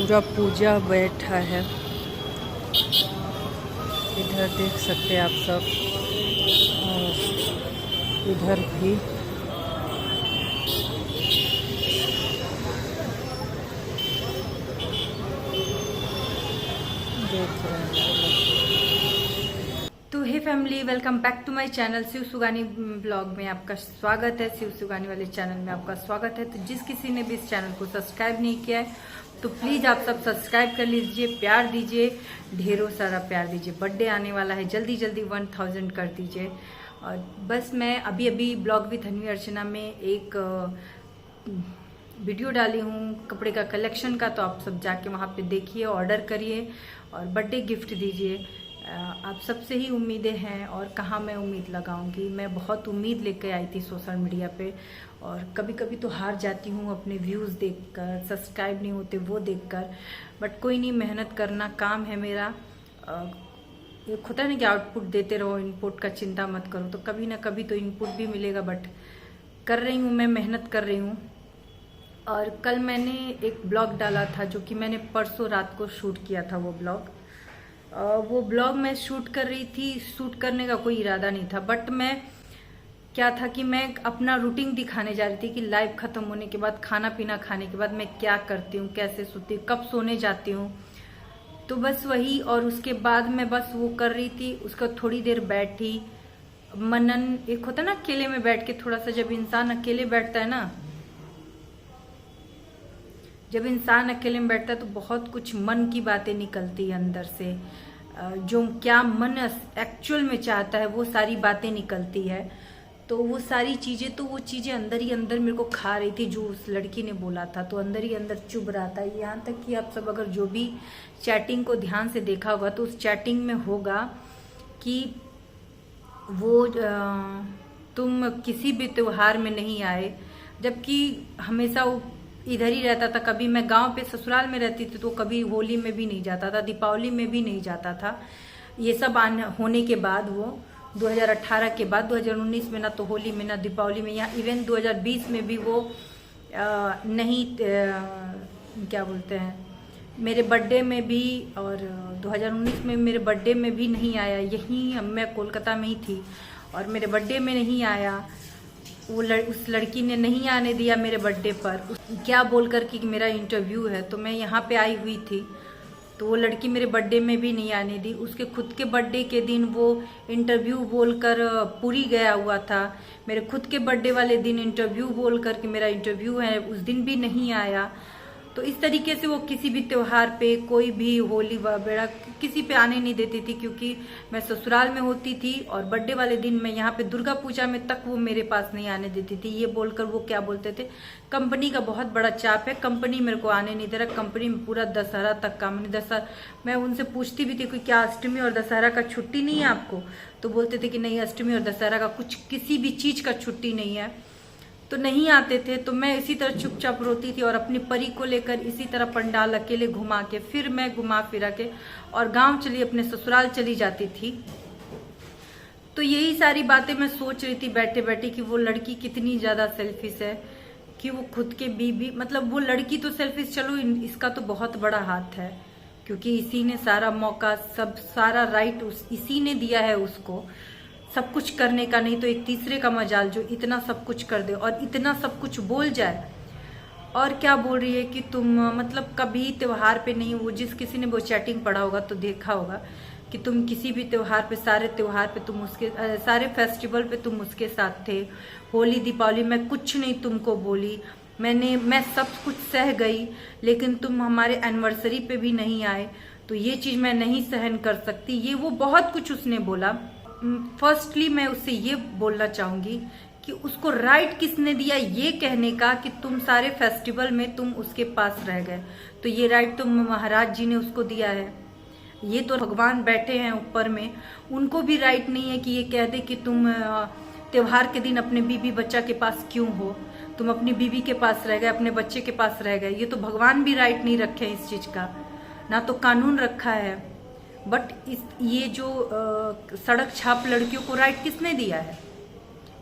पूरा पूजा बैठा है। इधर देख सकते हैं आप सब, और इधर भी देख रहे हैं। तो hey family, welcome back to my channel Shiv Sugani blog में आपका स्वागत है। शिव सुगानी वाले चैनल में आपका स्वागत है। तो जिस किसी ने भी इस चैनल को सब्सक्राइब नहीं किया है तो प्लीज आप सब सब्सक्राइब कर लीजिए, प्यार दीजिए, ढेरों सारा प्यार दीजिए। बर्थडे आने वाला है, जल्दी जल्दी 1000 कर दीजिए। और बस मैं अभी ब्लॉग विद हनवी अर्चना में एक वीडियो डाली हूँ कपड़े का कलेक्शन का, तो आप सब जाके वहाँ पे देखिए, ऑर्डर करिए और बर्थडे गिफ्ट दीजिए। आप सबसे ही उम्मीदें हैं और कहाँ मैं उम्मीद लगाऊंगी। मैं बहुत उम्मीद लेकर आई थी सोशल मीडिया पे, और कभी कभी तो हार जाती हूँ अपने व्यूज़ देखकर, सब्सक्राइब नहीं होते वो देखकर। बट कोई नहीं, मेहनत करना काम है मेरा। ये होता है ना कि आउटपुट देते रहो, इनपुट का चिंता मत करो, तो कभी ना कभी तो इनपुट भी मिलेगा। बट कर रही हूँ, मैं मेहनत कर रही हूँ। और कल मैंने एक ब्लॉग डाला था जो कि मैंने परसों रात को शूट किया था। वो ब्लॉग मैं शूट कर रही थी, शूट करने का कोई इरादा नहीं था, बट मैं क्या था कि मैं अपना रूटीन दिखाने जा रही थी कि लाइव खत्म होने के बाद, खाना पीना खाने के बाद मैं क्या करती हूँ, कैसे सोती हूँ, कब सोने जाती हूँ। तो बस वही, और उसके बाद मैं बस वो कर रही थी। उसका थोड़ी देर बैठी, मनन एक होता है ना अकेले में बैठ के, थोड़ा सा जब इंसान अकेले बैठता है ना, जब इंसान अकेले में बैठता है तो बहुत कुछ मन की बातें निकलती है अंदर से। जो क्या मन एक्चुअल में चाहता है वो सारी बातें निकलती है। तो वो सारी चीजें, तो वो चीजें अंदर ही अंदर मेरे को खा रही थी जो उस लड़की ने बोला था, तो अंदर ही अंदर चुभ रहा था। यहाँ तक कि आप सब अगर जो भी चैटिंग को ध्यान से देखा होगा तो उस चैटिंग में होगा कि वो तुम किसी भी त्योहार में नहीं आए, जबकि हमेशा वो इधर ही रहता था। कभी मैं गांव पे ससुराल में रहती थी तो कभी होली में भी नहीं जाता था, दीपावली में भी नहीं जाता था। ये सब होने के बाद, वो 2018 के बाद, 2019 में ना तो होली में ना दीपावली में, या इवन 2020 में भी वो नहीं क्या बोलते हैं, मेरे बर्थडे में भी, और 2019 में मेरे बर्थडे में भी नहीं आया। यहीं मैं कोलकाता में ही थी और मेरे बर्थडे में नहीं आया। उस लड़की ने नहीं आने दिया मेरे बर्थडे पर, क्या बोल कर कि मेरा इंटरव्यू है, तो मैं यहाँ पे आई हुई थी। तो वो लड़की मेरे बर्थडे में भी नहीं आने दी। उसके खुद के बर्थडे के दिन वो इंटरव्यू बोलकर पूरी गया हुआ था। मेरे खुद के बर्थडे वाले दिन इंटरव्यू बोल कर कि मेरा इंटरव्यू है, उस दिन भी नहीं आया। तो इस तरीके से वो किसी भी त्योहार पे, कोई भी होली वगैरह किसी पे आने नहीं देती थी, क्योंकि मैं ससुराल में होती थी और बर्थडे वाले दिन मैं यहाँ पे दुर्गा पूजा में तक वो मेरे पास नहीं आने देती थी। ये बोलकर वो क्या बोलते थे, कंपनी का बहुत बड़ा चाप है, कंपनी मेरे को आने नहीं दे रहा, कंपनी में पूरा दशहरा तक काम नहीं। दशहरा मैं उनसे पूछती भी थी कि क्या अष्टमी और दशहरा का छुट्टी नहीं है आपको, तो बोलते थे कि नहीं, अष्टमी और दशहरा का कुछ किसी भी चीज का छुट्टी नहीं है। तो नहीं आते थे, तो मैं इसी तरह चुपचाप रोती थी और अपनी परी को लेकर इसी तरह पंडाल अकेले घुमा के, फिर मैं घुमा फिरा के और गांव चली, अपने ससुराल चली जाती थी। तो यही सारी बातें मैं सोच रही थी बैठे बैठे कि वो लड़की कितनी ज्यादा सेल्फिश है, कि वो खुद के बीबी, मतलब वो लड़की तो सेल्फिश, चलो इसका तो बहुत बड़ा हाथ है, क्योंकि इसी ने सारा मौका, सब सारा राइट इसी ने दिया है उसको सब कुछ करने का। नहीं तो एक तीसरे का मजाल जो इतना सब कुछ कर दे और इतना सब कुछ बोल जाए। और क्या बोल रही है कि तुम, मतलब कभी त्योहार पे नहीं, वो जिस किसी ने वो चैटिंग पढ़ा होगा तो देखा होगा कि तुम किसी भी त्योहार पे, सारे त्योहार पे तुम उसके, सारे फेस्टिवल पे तुम उसके साथ थे। होली दीपावली मैं कुछ नहीं तुमको बोली, मैं सब कुछ सह गई, लेकिन तुम हमारे एनिवर्सरी पे भी नहीं आए, तो ये चीज मैं नहीं सहन कर सकती। ये वो बहुत कुछ उसने बोला। फर्स्टली मैं उससे ये बोलना चाहूंगी कि उसको राइट किसने दिया ये कहने का कि तुम सारे फेस्टिवल में तुम उसके पास रह गए, तो ये राइट तो महाराज जी ने उसको दिया है। ये तो भगवान बैठे हैं ऊपर में, उनको भी राइट नहीं है कि ये कह दे कि तुम त्योहार के दिन अपने बीबी बच्चा के पास क्यों हो, तुम अपनी बीबी के पास रह गए, अपने बच्चे के पास रह गए। ये तो भगवान भी राइट नहीं रखे इस चीज का, ना तो कानून रखा है। बट ये जो सड़क छाप लड़कियों को राइट किसने दिया है,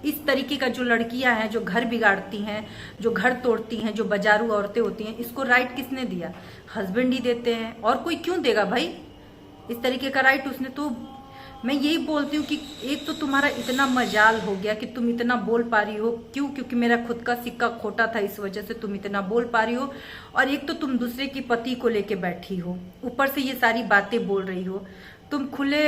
इस तरीके का जो लड़कियां हैं, जो घर बिगाड़ती हैं, जो घर तोड़ती हैं, जो बाजारू औरतें होती हैं, इसको राइट किसने दिया? हस्बैंड ही देते हैं, और कोई क्यों देगा भाई? इस तरीके का राइट उसने तो। मैं यही बोलती हूँ कि एक तो तुम्हारा इतना मजाल हो गया कि तुम इतना बोल पा रही हो। क्यों? क्योंकि मेरा खुद का सिक्का खोटा था, इस वजह से तुम इतना बोल पा रही हो। और एक तो तुम दूसरे की पति को लेके बैठी हो, ऊपर से ये सारी बातें बोल रही हो। तुम खुले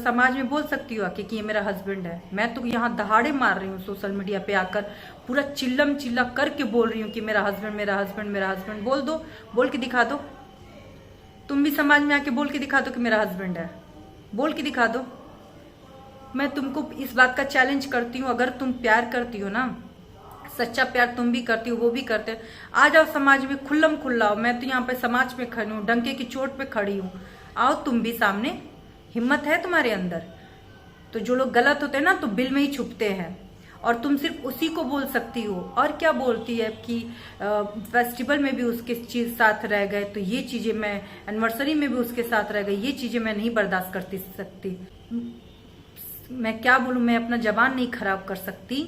समाज में बोल सकती हो आके कि ये मेरा हस्बैंड है। मैं तो यहाँ दहाड़े मार रही हूँ सोशल मीडिया पे आकर, पूरा चिल्लम चिल्ला करके बोल रही हूँ कि मेरा हस्बैंड, मेरा हस्बैंड, मेरा हस्बैंड। बोल दो, बोल के दिखा दो। तुम भी समाज में आके बोल के दिखा दो कि मेरा हस्बैंड है, बोल के दिखा दो। मैं तुमको इस बात का चैलेंज करती हूँ, अगर तुम प्यार करती हो ना, सच्चा प्यार तुम भी करती हो, वो भी करते हैं, आ जाओ समाज में, खुल्लम खुल्ला हो। मैं तो यहाँ पे समाज में खड़ी हूँ, डंके की चोट पे खड़ी हूँ। आओ तुम भी सामने, हिम्मत है तुम्हारे अंदर। तो जो लोग गलत होते हैं ना, तो बिल में ही छुपते हैं, और तुम सिर्फ उसी को बोल सकती हो। और क्या बोलती है कि फेस्टिवल में भी उसके चीज साथ रह गए, तो ये चीजें मैं, एनिवर्सरी में भी उसके साथ रह गई, ये चीजें मैं नहीं बर्दाश्त करती सकती। मैं क्या बोलूं, मैं अपना जबान नहीं खराब कर सकती।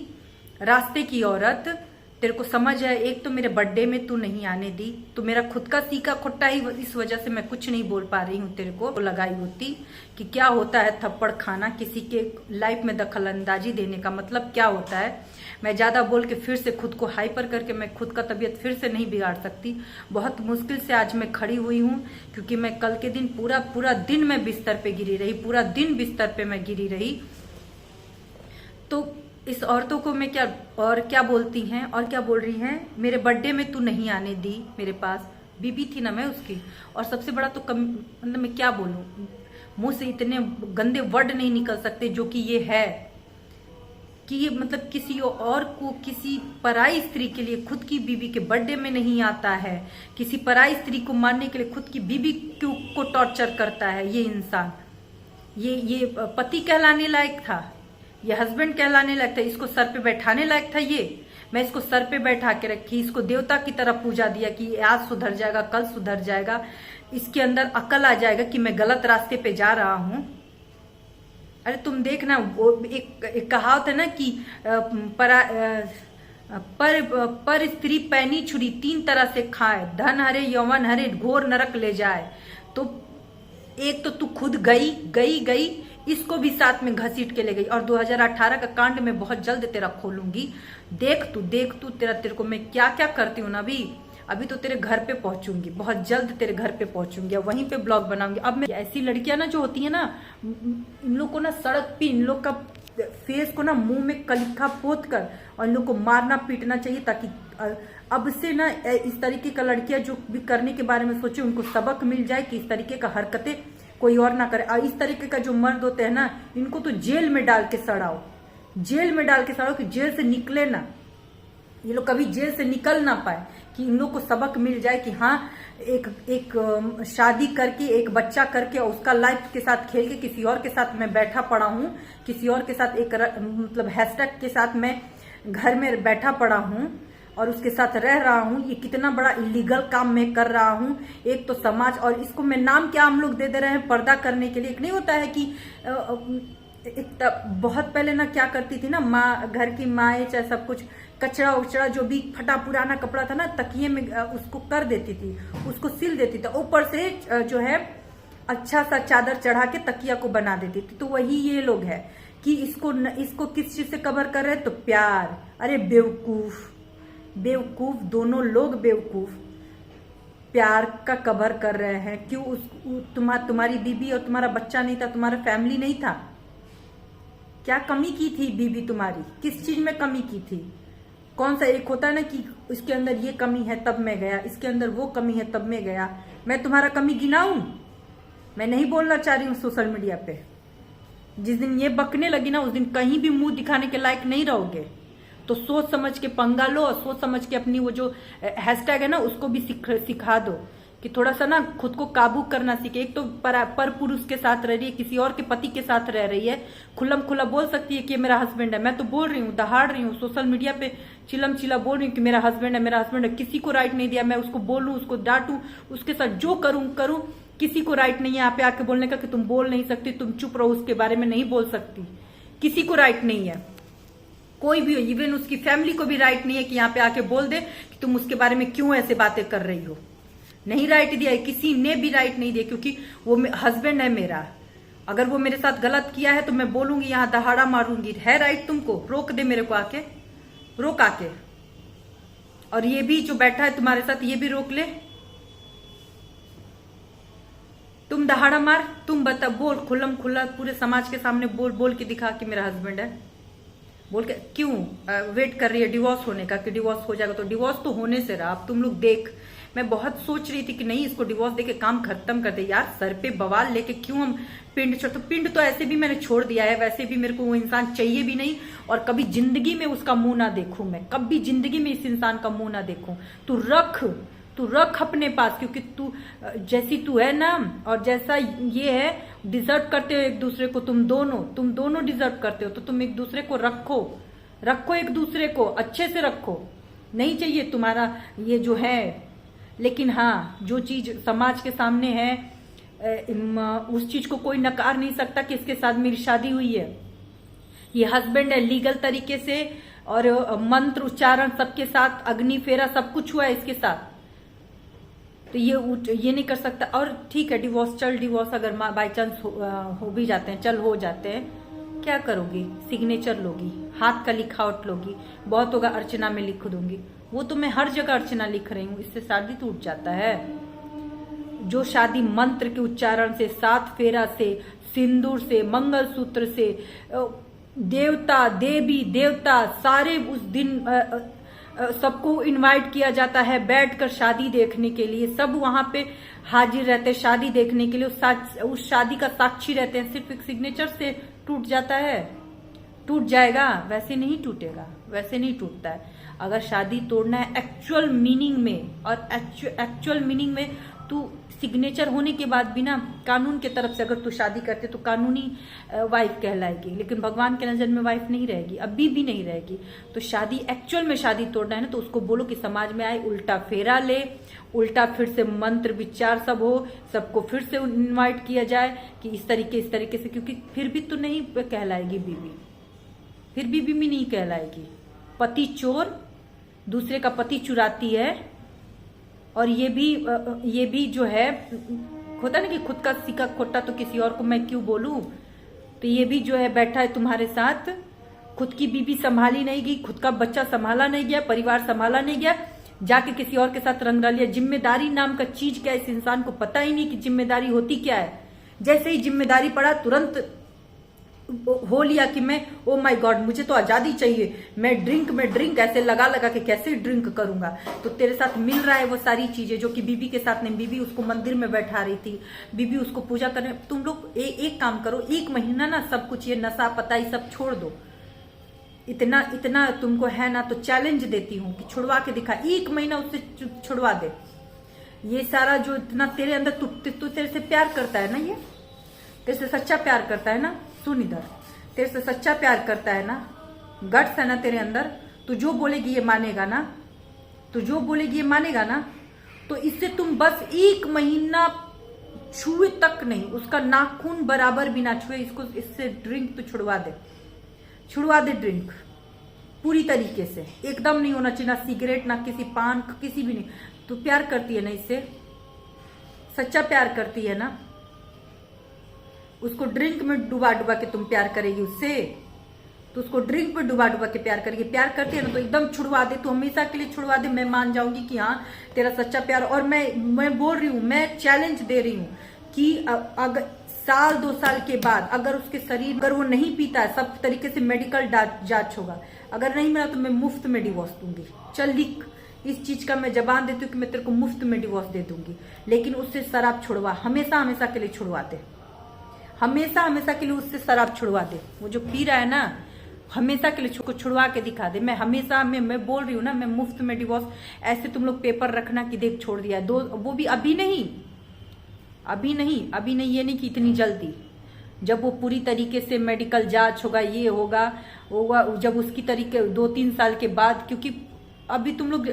रास्ते की औरत, तेरे को समझ है, एक तो मेरे बर्थडे में तू नहीं आने दी, तो मेरा खुद का सीका खुट्टा ही, इस वजह से मैं कुछ नहीं बोल पा रही हूँ। तेरे को तो लगाई होती कि क्या होता है थप्पड़ खाना, किसी के लाइफ में दखल अंदाजी देने का मतलब क्या होता है। मैं ज्यादा बोल के फिर से खुद को हाइपर करके मैं खुद का तबीयत फिर से नहीं बिगाड़ सकती। बहुत मुश्किल से आज मैं खड़ी हुई हूँ, क्योंकि मैं कल के दिन पूरा दिन मैं बिस्तर पे गिरी रही, पूरा दिन बिस्तर पे मैं गिरी रही। तो इस औरतों को मैं क्या बोलती हैं और क्या बोल रही हैं, मेरे बर्थडे में तू नहीं आने दी मेरे पास, बीबी थी ना मैं उसकी। और सबसे बड़ा तो मतलब मैं क्या बोलूं, मुंह से इतने गंदे वर्ड नहीं निकल सकते जो कि ये है, कि ये मतलब किसी और को, किसी पराई स्त्री के लिए खुद की बीबी के बर्थडे में नहीं आता है, किसी पराई स्त्री को मारने के लिए खुद की बीबी को टॉर्चर करता है। ये इंसान, ये पति कहलाने लायक था, ये हस्बैंड कहलाने लायक था, इसको सर पे बैठाने लायक था। ये मैं इसको सर पे बैठा के रखी, इसको देवता की तरह पूजा दिया कि आज सुधर जाएगा, कल सुधर जाएगा, इसके अंदर अकल आ जाएगा कि मैं गलत रास्ते पे जा रहा हूं। अरे तुम देखना, वो एक कहावत है ना कि पर स्त्री पैनी छुरी तीन तरह से खाए, धन हरे यौवन हरे घोर नरक ले जाए। तो एक तो तू खुद गई, इसको भी साथ में घसीट के ले गई। और 2018 का कांड में बहुत जल्द तेरा खोलूंगी, देख तू तेरे को मैं क्या क्या करती हूँ ना। अभी तो तेरे घर पे पहुंचूंगी, बहुत जल्द तेरे घर पे पहुंचूंगी, वहीं पे ब्लॉग बनाऊंगी। अब मैं ऐसी लड़कियां ना जो होती है ना, इन लोग को ना सड़क पे, इन लोग का फेस को ना मुंह में कलिखा पोत कर और इन लोग को मारना पीटना चाहिए, ताकि अब से ना इस तरीके का लड़कियां जो भी करने के बारे में सोचे, उनको सबक मिल जाए कि इस तरीके का हरकतें कोई और ना करे। और इस तरीके का जो मर्द होते हैं ना, इनको तो जेल में डाल के सड़ाओ, जेल में डाल के सड़ाओ, कि जेल से निकले ना, ये लोग कभी जेल से निकल ना पाए, कि इन लोग को सबक मिल जाए कि हाँ, एक शादी करके, एक बच्चा करके, उसका लाइफ के साथ खेल के किसी और के साथ मैं बैठा पड़ा हूँ, किसी और के साथ एक मतलब हैशटैग के साथ मैं घर में बैठा पड़ा हूँ और उसके साथ रह रहा हूँ। ये कितना बड़ा इलीगल काम मैं कर रहा हूँ। एक तो समाज, और इसको मैं नाम क्या हम लोग दे रहे हैं, पर्दा करने के लिए। एक नहीं होता है कि बहुत पहले ना क्या करती थी ना माँ, घर की माएँ चाहे सब कुछ, कचरा उचड़ा जो भी फटा पुराना कपड़ा था ना, तकिए में उसको कर देती थी, उसको सिल देती थी, ऊपर से जो है अच्छा सा चादर चढ़ा के तकिया को बना देती थी। तो वही ये लोग है कि इसको किस चीज से कवर कर रहे हैं, तो प्यार। अरे बेवकूफ, दोनों लोग बेवकूफ, प्यार का कवर कर रहे हैं। क्यों? तुम्हारी बीबी और तुम्हारा बच्चा नहीं था, तुम्हारा फैमिली नहीं था? क्या कमी की थी बीबी तुम्हारी? किस चीज में कमी की थी? कौन सा एक होता है ना कि इसके अंदर ये कमी है तब मैं गया, इसके अंदर वो कमी है तब मैं गया। मैं तुम्हारा कमी गिनाऊं? मैं नहीं बोलना चाह रही हूँ सोशल मीडिया पे। जिस दिन ये बकने लगी ना, उस दिन कहीं भी मुंह दिखाने के लायक नहीं रहोगे। तो सोच समझ के पंगा लो, और सोच समझ के अपनी वो जो हैशटैग है ना, उसको भी सिखा दो कि थोड़ा सा ना खुद को काबू करना सीखे। एक तो पर पुरुष के साथ रह रही है, किसी और के पति के साथ रह रही है, खुल्लम खुल्ला बोल सकती है कि मेरा हस्बैंड है। मैं तो बोल रही हूँ, दहाड़ रही हूँ, सोशल मीडिया पे चिलम चिला बोल रही हूँ कि मेरा हस्बैंड है, मेरा हस्बैंड है। किसी को राइट नहीं दिया मैं उसको बोलूँ, उसको डांटू, उसके साथ जो करूँ, किसी को राइट नहीं है यहाँ पे आके बोलने का कि तुम बोल नहीं सकती, तुम चुप रहो, उसके बारे में नहीं बोल सकती। किसी को राइट नहीं है। कोई भी हो, इवन उसकी फैमिली को भी राइट नहीं है कि यहाँ पे आके बोल दे कि तुम उसके बारे में क्यों ऐसे बातें कर रही हो। नहीं राइट दिया है, किसी ने भी राइट नहीं दिया, क्योंकि वो हस्बैंड है मेरा। अगर वो मेरे साथ गलत किया है तो मैं बोलूंगी, यहाँ दहाड़ा मारूंगी। है राइट तुमको? रोक दे मेरे को आके, रोक आके। और ये भी जो बैठा है तुम्हारे साथ, ये भी रोक ले। तुम दहाड़ा मार, तुम बता, बोल खुल्लम खुल्ला पूरे समाज के सामने बोल बोल के दिखा कि मेरा हस्बैंड है। बोल के क्यों वेट कर रही है डिवोर्स होने का, कि डिवोर्स हो जाएगा? तो डिवोर्स तो होने से रहा। अब तुम लोग देख, मैं बहुत सोच रही थी कि नहीं इसको डिवोर्स देके काम खत्म कर दे। यार सर पे बवाल लेके क्यों हम पिंड छोड़, तो पिंड तो ऐसे भी मैंने छोड़ दिया है, वैसे भी मेरे को वो इंसान चाहिए भी नहीं, और कभी जिंदगी में उसका मुंह ना देखूं। मैं कभी जिंदगी में इस इंसान का मुंह ना देखूं। तू रख अपने पास, क्योंकि तू जैसी तू है ना और जैसा ये है, डिजर्व करते हो एक दूसरे को। तुम दोनों डिजर्व करते हो, तो तुम एक दूसरे को रखो एक दूसरे को अच्छे से रखो। नहीं चाहिए तुम्हारा ये जो है। लेकिन हाँ, जो चीज समाज के सामने है, उस चीज को कोई नकार नहीं सकता कि इसके साथ मेरी शादी हुई है, ये हस्बैंड है लीगल तरीके से, और मंत्र उच्चारण सबके साथ, अग्नि फेरा सब कुछ हुआ है इसके साथ। तो ये नहीं कर सकता। और ठीक है डिवोर्स अगर बाई चांस हो भी जाते हैं, चल हो जाते हैं, क्या करोगी? सिग्नेचर लोगी, हाथ का लिखावट लोगी, बहुत होगा अर्चना में लिख दूंगी। वो तो मैं हर जगह अर्चना लिख रही हूँ, इससे शादी टूट जाता है। जो शादी मंत्र के उच्चारण से, 7 फेरा से, सिंदूर से, मंगलसूत्र से, देवता देवी देवता सारे उस दिन सबको इनवाइट किया जाता है बैठकर शादी देखने के लिए। सब वहां पे हाजिर रहते हैं शादी देखने के लिए, उस शादी का साक्षी रहते हैं। सिर्फ एक सिग्नेचर से टूट जाता है? टूट जाएगा? वैसे नहीं टूटेगा, वैसे नहीं टूटता है। अगर शादी तोड़ना है एक्चुअल मीनिंग में, और एक्चुअल मीनिंग में तू सिग्नेचर होने के बाद भी ना, कानून के तरफ से अगर तू शादी करते तो कानूनी वाइफ कहलाएगी, लेकिन भगवान के नजर में वाइफ नहीं रहेगी, अभी भी नहीं रहेगी। तो शादी एक्चुअल में शादी तोड़ना है ना, तो उसको बोलो कि समाज में आए, उल्टा फेरा ले, उल्टा फिर से मंत्र विचार सब हो, सबको फिर से इनवाइट किया जाए कि इस तरीके से, क्योंकि फिर भी तो नहीं कहलाएगी बीवी, फिर भी बीवी नहीं कहलाएगी। पति चोर, दूसरे का पति चुराती है। और ये भी जो है होता ना कि खुद का सिक्का खोटा तो किसी और को मैं क्यों बोलूं। तो ये भी जो है बैठा है तुम्हारे साथ, खुद की बीवी संभाली नहीं गई, खुद का बच्चा संभाला नहीं गया, परिवार संभाला नहीं गया, जाके किसी और के साथ रंग डाल लिया। जिम्मेदारी नाम का चीज क्या है, इस इंसान को पता ही नहीं कि जिम्मेदारी होती क्या है। जैसे ही जिम्मेदारी पड़ा तुरंत हो लिया कि मैं, ओ माय गॉड मुझे तो आजादी चाहिए, मैं ड्रिंक ऐसे लगा के कैसे ड्रिंक करूंगा। तो तेरे साथ मिल रहा है वो सारी चीजें जो कि बीबी के साथ नहीं। बीबी उसको मंदिर में बैठा रही थी, बीबी उसको पूजा करने। तुम लोग एक काम करो, 1 महीना ना सब कुछ ये नशा पताई सब छोड़ दो। इतना तुमको है ना, तो चैलेंज देती हूँ कि छुड़वा के दिखा, 1 महीना उससे छुड़वा दे। ये सारा जो इतना तेरे अंदर, तू तेरे से प्यार करता है ना, ये तेरे से सच्चा प्यार करता है ना। सुन इधर, तेरे से सच्चा प्यार करता है ना, गट्स है ना तेरे अंदर, तू जो बोलेगी ये मानेगा ना, तू जो बोलेगी ये मानेगा ना। तो इससे तुम बस 1 महीना छुए तक नहीं, उसका नाखून बराबर भी ना छुए इसको, इससे ड्रिंक तो छुड़वा दे ड्रिंक पूरी तरीके से। एकदम नहीं होना चाहिए, ना सिगरेट ना किसी पान किसी भी नहीं। तू प्यार करती है ना इससे, सच्चा प्यार करती है ना। उसको ड्रिंक में डुबा के तुम प्यार करेगी उससे, तो उसको ड्रिंक में डुबा के प्यार करेगी। प्यार करती है ना, तो एकदम छुड़वा दे, तो हमेशा के लिए छुड़वा दे। मैं मान जाऊंगी कि हाँ तेरा सच्चा प्यार। और मैं बोल रही हूँ, मैं चैलेंज दे रही हूँ कि अगर 1-2 साल के बाद अगर उसके शरीर, अगर वो नहीं पीता है, सब तरीके से मेडिकल जांच होगा, अगर नहीं मिला तो मैं मुफ्त में डिवोर्स दूंगी। चल लिख, इस चीज का मैं जबान देती हूँ कि मैं तेरे को मुफ्त में डिवोर्स दे दूंगी। लेकिन उससे शराब छुड़वा, हमेशा के लिए छुड़वा दे, हमेशा के लिए उससे शराब छुड़वा दे। वो जो पी रहा है ना, हमेशा के लिए छुड़वा के दिखा दे। मैं बोल रही हूँ ना, मैं मुफ्त में डिवोर्स। ऐसे तुम लोग पेपर रखना कि देख छोड़ दिया, वो भी अभी नहीं, ये नहीं कि इतनी जल्दी। जब वो पूरी तरीके से मेडिकल जांच होगा, ये होगा, जब उसकी तरीके 2-3 साल के बाद, क्योंकि अभी तुम लोग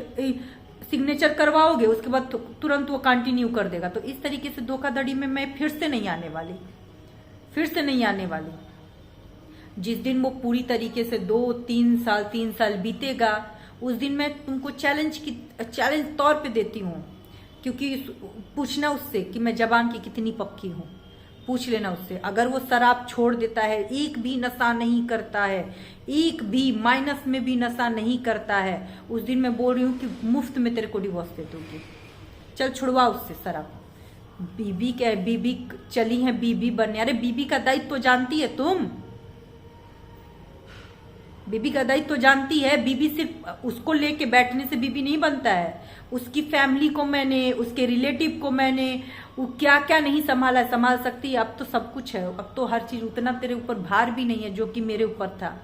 सिग्नेचर करवाओगे, उसके बाद तुरंत वो कंटिन्यू कर देगा। तो इस तरीके से धोखाधड़ी में मैं फिर से नहीं आने वाली। जिस दिन वो पूरी तरीके से 3 साल बीतेगा, उस दिन मैं तुमको चैलेंज तौर पे देती हूँ। क्योंकि पूछना उससे कि मैं जबान की कितनी पक्की हूँ, पूछ लेना उससे। अगर वो शराब छोड़ देता है, एक भी नशा नहीं करता है, एक भी माइनस में भी नशा नहीं करता है, उस दिन मैं बोल रही हूँ कि मुफ्त में तेरे को डिवोर्स दे दूंगी। चल छुड़वा उससे शराब। बीबी क्या है, बीबी चली है बीबी बनने। अरे बीबी का दायित्व तो जानती है तुम, बीबी का दायित्व तो जानती है। बीबी सिर्फ उसको लेके बैठने से बीबी नहीं बनता है। उसकी फैमिली को मैंने, उसके रिलेटिव को मैंने, वो क्या क्या नहीं संभाला, संभाल सकती है। अब तो सब कुछ है, अब तो हर चीज, उतना तेरे ऊपर भार भी नहीं है जो कि मेरे ऊपर था।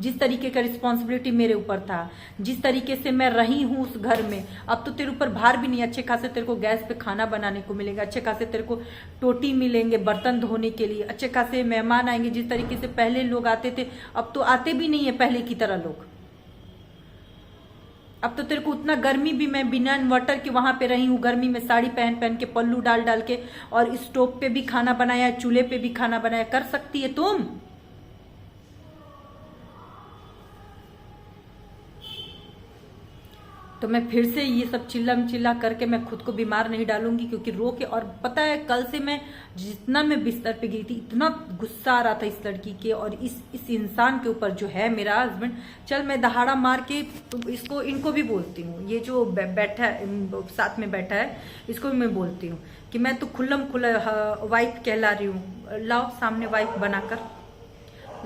जिस तरीके का रिस्पॉन्सिबिलिटी मेरे ऊपर था, जिस तरीके से मैं रही हूँ उस घर में, अब तो तेरे ऊपर भार भी नहीं। अच्छे खासे तेरे को गैस पे खाना बनाने को मिलेगा, अच्छे खासे तेरे को टोटी मिलेंगे बर्तन धोने के लिए, अच्छे खासे मेहमान आएंगे। जिस तरीके से पहले लोग आते थे, अब तो आते भी नहीं है पहले की तरह लोग। अब तो तेरे को उतना गर्मी भी, मैं बिना इन्वर्टर के वहां पे रही हूँ, गर्मी में साड़ी पहन पहन के, पल्लू डाल डाल के, और स्टोव पे भी खाना बनाया, चूल्हे पे भी खाना बनाया। कर सकती है तुम? तो मैं फिर से ये सब चिल्ला करके मैं खुद को बीमार नहीं डालूंगी, क्योंकि रो के। और पता है कल से मैं जितना मैं बिस्तर पे गई थी, इतना गुस्सा आ रहा था इस लड़की के और इस इंसान के ऊपर जो है मेरा हस्बैंड। चल मैं दहाड़ा मार के इसको, इनको भी बोलती हूँ, ये जो बैठा है साथ में बैठा है, इसको भी मैं बोलती हूँ कि मैं तो खुल्लम खुल्ला वाइफ कहला रही हूँ। लाओ सामने वाइफ बनाकर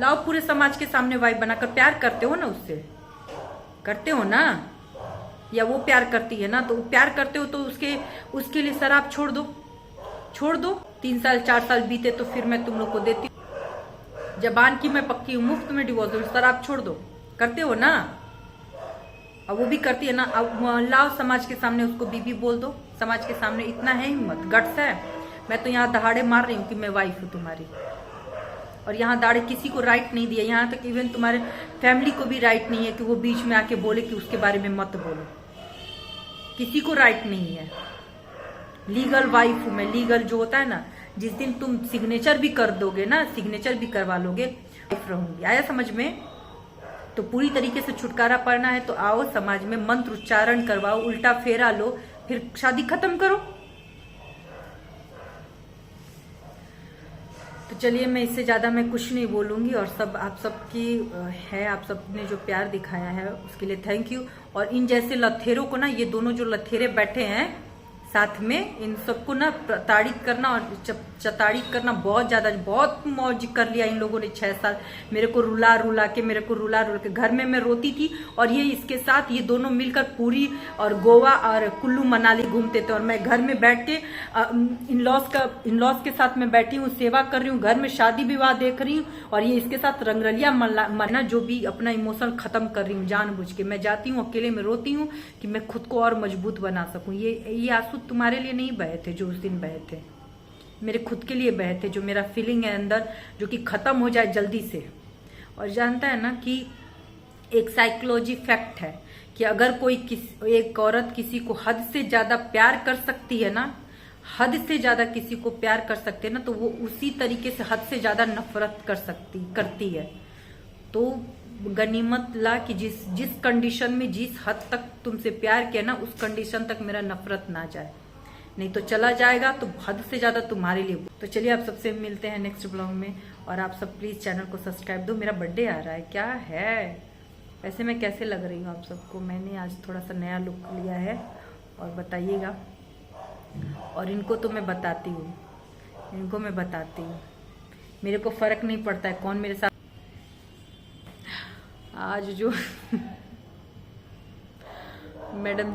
लाओ, पूरे समाज के सामने वाइफ बनाकर। प्यार करते हो ना उससे, करते हो ना, या वो प्यार करती है ना, तो प्यार करते हो तो उसके लिए शराब छोड़ दो, छोड़ दो। 3 साल 4 साल बीते तो फिर मैं तुम लोग को देती हूँ। जबान की मैं पक्की हूँ, मुफ्त में डिवोर्स दो, शराब छोड़ दो। करते हो ना, अब वो भी करती है ना। अब लाओ समाज के सामने उसको बीबी बोल दो, समाज के सामने। इतना है हिम्मत, गट्स है। मैं तो यहाँ दहाड़े मार रही हूँ कि मैं वाइफ हूँ तुम्हारी, और यहाँ दाड़े किसी को राइट नहीं दिया। यहाँ तक इवन तुम्हारे फैमिली को भी राइट नहीं है कि वो बीच में आके बोले कि उसके बारे में मत बोलो। किसी को राइट नहीं है। लीगल वाइफ हूं मैं, लीगल जो होता है ना, जिस दिन तुम सिग्नेचर भी कर दोगे ना, सिग्नेचर भी करवा लोगे, वाइफ रहूंगी। आया समझ में? तो पूरी तरीके से छुटकारा पाना है तो आओ समाज में, मंत्र उच्चारण करवाओ, उल्टा फेरा लो, फिर शादी खत्म करो। तो चलिए, मैं इससे ज्यादा मैं कुछ नहीं बोलूंगी। और सब आप सबकी है, आप सबने जो प्यार दिखाया है उसके लिए थैंक यू। और इन जैसे लथेरों को ना, ये दोनों जो लथेरे बैठे हैं साथ में, इन सबको ना प्रताड़ित करना और चताड़ित करना बहुत मौज कर लिया इन लोगों ने 6 साल। मेरे को रुला रुला के घर में मैं रोती थी, और ये इसके साथ ये दोनों मिलकर पूरी और गोवा और कुल्लू मनाली घूमते थे, और मैं घर में बैठ के इनलॉज के साथ मैं बैठी हूँ, सेवा कर रही हूँ, घर में शादी विवाह देख रही हूँ, और ये इसके साथ रंगरलिया मरना, जो भी अपना इमोशन खत्म कर रही हूँ जानबूझ के। मैं जाती हूँ अकेले में रोती हूँ कि मैं खुद को और मजबूत बना सकूं। ये आंसू तुम्हारे लिए नहीं बहे थे जो उस दिन बहे थे, मेरे खुद के लिए बहे थे, जो मेरा फीलिंग है अंदर, जो कि खत्म हो जाए जल्दी से। और जानता है ना कि एक साइकोलॉजी फैक्ट है कि अगर एक औरत किसी को हद से ज्यादा प्यार कर सकती है ना, हद से ज्यादा किसी को प्यार कर सकते हैं ना, तो वो उसी तरीके से हद से ज्यादा नफरत करती है। तो गनीमत ला कि जिस कंडीशन में, जिस हद तक तुमसे प्यार किया ना, उस कंडीशन तक मेरा नफरत ना जाए, नहीं तो चला जाएगा तो हद से ज्यादा तुम्हारे लिए। तो चलिए, आप सबसे मिलते हैं नेक्स्ट ब्लॉग में, और आप सब प्लीज चैनल को सब्सक्राइब दो। मेरा बर्थडे आ रहा है, क्या है वैसे मैं कैसे लग रही हूँ आप सबको? मैंने आज थोड़ा सा नया लुक लिया है, और बताइएगा। और इनको तो मैं बताती हूँ, मेरे को फर्क नहीं पड़ता है कौन मेरे साथ। आज जो मैडम